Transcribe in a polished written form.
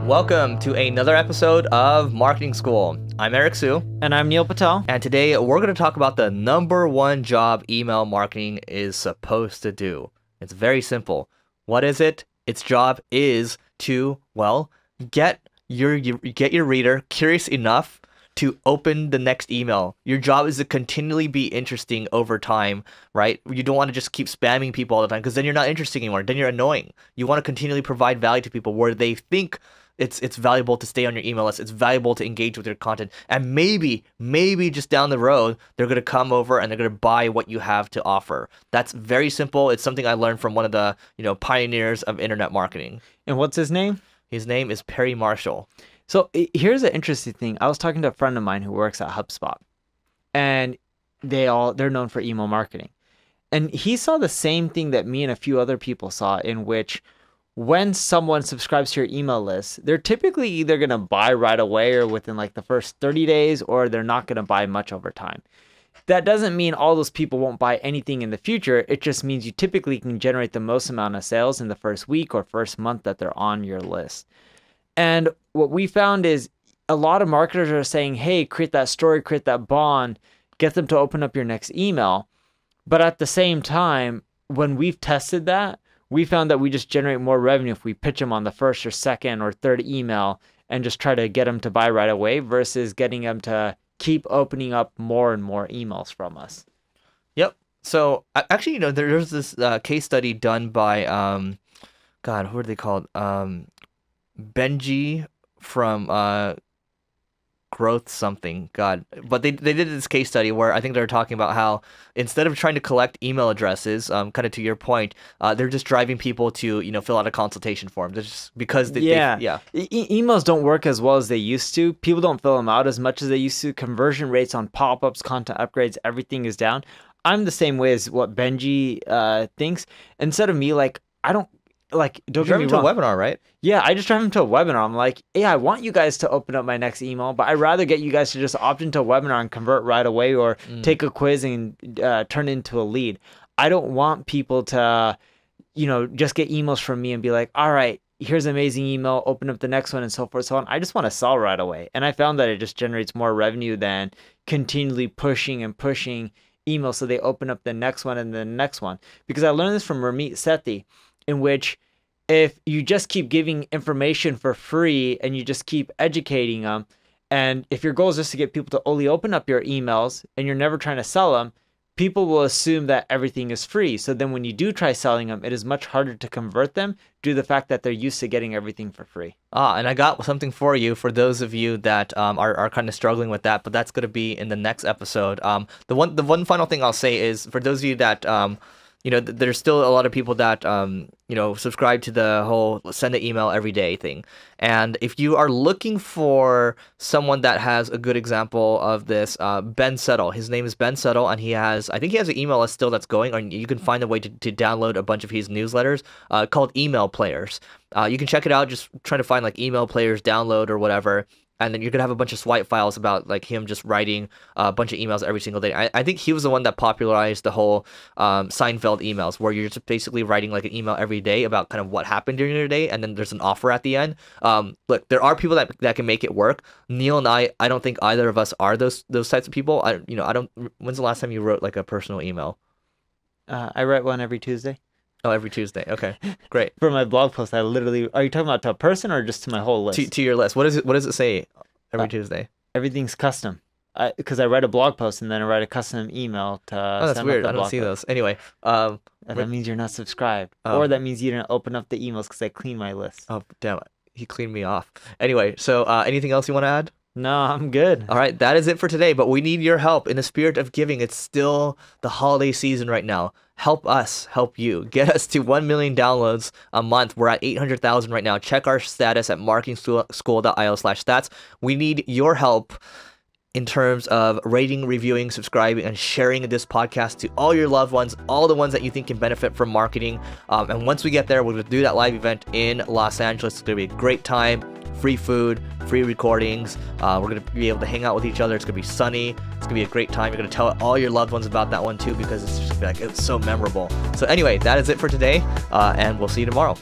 Welcome to another episode of Marketing School. I'm Eric Siu. And I'm Neil Patel. And today we're going to talk about the number one job email marketing is supposed to do. It's very simple. What is it? Its job is to, get your reader curious enough to open the next email. Your job is to continually be interesting over time, right? You don't want to just keep spamming people all the time because then you're not interesting anymore. Then you're annoying. You want to continually provide value to people where they think it's valuable to stay on your email list. It's valuable to engage with your content. And maybe just down the road, they're going to come over and they're going to buy what you have to offer. That's very simple. It's something I learned from one of the, pioneers of internet marketing. And what's his name? His name is Perry Marshall. So here's an interesting thing. I was talking to a friend of mine who works at HubSpot, and they're known for email marketing. And he saw the same thing that me and a few other people saw, in which when someone subscribes to your email list, they're typically either going to buy right away or within like the first 30 days, or they're not going to buy much over time. That doesn't mean all those people won't buy anything in the future. It just means you typically can generate the most amount of sales in the first week or first month that they're on your list. And what we found is a lot of marketers are saying, hey, create that story, create that bond, get them to open up your next email. But at the same time, when we've tested that, we found that we just generate more revenue if we pitch them on the first or second or third email and just try to get them to buy right away versus getting them to keep opening up more and more emails from us. Yep. So actually, there's this case study done by, who are they called? Benji from Growth something. But they did this case study where I think they were talking about how instead of trying to collect email addresses, kind of to your point, they're just driving people to fill out a consultation form. Just because emails don't work as well as they used to. People don't fill them out as much as they used to. Conversion rates on pop-ups, content upgrades, everything is down. I'm the same way as what Benji thinks. Instead of me, don't get me wrong. To a webinar, right? Yeah, I just drive them to a webinar. I'm like, hey, I want you guys to open up my next email, but I'd rather get you guys to just opt into a webinar and convert right away, or take a quiz and turn it into a lead. I don't want people to, just get emails from me and be like, all right, here's an amazing email, open up the next one, and so forth, so on. I just want to sell right away. And I found that it just generates more revenue than continually pushing emails so they open up the next one and the next one. Because I learned this from Ramit Sethi, in which if you just keep giving information for free and you just keep educating them, and if your goal is just to get people to only open up your emails and you're never trying to sell them, people will assume that everything is free. So then when you do try selling them, it is much harder to convert them due to the fact that they're used to getting everything for free. And I got something for you for those of you that are kind of struggling with that, but that's going to be in the next episode. The one final thing I'll say is for those of you that there's still a lot of people that, subscribe to the whole send an email every day thing. And if you are looking for someone that has a good example of this, Ben Settle, his name is Ben Settle, and I think he has an email list still that's going, or you can find a way to download a bunch of his newsletters called Email Players. You can check it out, just trying to find Email Players download or whatever. And then you're going to have a bunch of swipe files about him just writing a bunch of emails every single day. I think he was the one that popularized the whole Seinfeld emails, where you're just basically writing an email every day about kind of what happened during your day, and then there's an offer at the end. Look, there are people that can make it work. Neil and I don't think either of us are those types of people. When's the last time you wrote a personal email? I write one every Tuesday. Oh, every Tuesday. Okay, great. For my blog post, I literally... Are you talking about to a person or just to my whole list? To your list. What does it say every Tuesday? Everything's custom. Because I write a blog post and then I write a custom email to that's send weird. Up the I don't see blog those. Anyway. That means you're not subscribed. Or that means you didn't open up the emails because I cleaned my list. Oh, damn it. He cleaned me off. Anyway, so anything else you want to add? No, I'm good. All right, that is it for today, but we need your help. In the spirit of giving, it's still the holiday season right now. Help us help you. Get us to 1 million downloads a month. We're at 800,000 right now. Check our status at marketingschool.io/stats. We need your help in terms of rating, reviewing, subscribing, and sharing this podcast to all your loved ones, all the ones that you think can benefit from marketing. And once we get there, we're going to do that live event in Los Angeles. It's going to be a great time. Free food, free recordings. We're going to be able to hang out with each other. It's going to be sunny. It's going to be a great time. You're going to tell all your loved ones about that one too, because it's just it's so memorable. So anyway, that is it for today, and we'll see you tomorrow.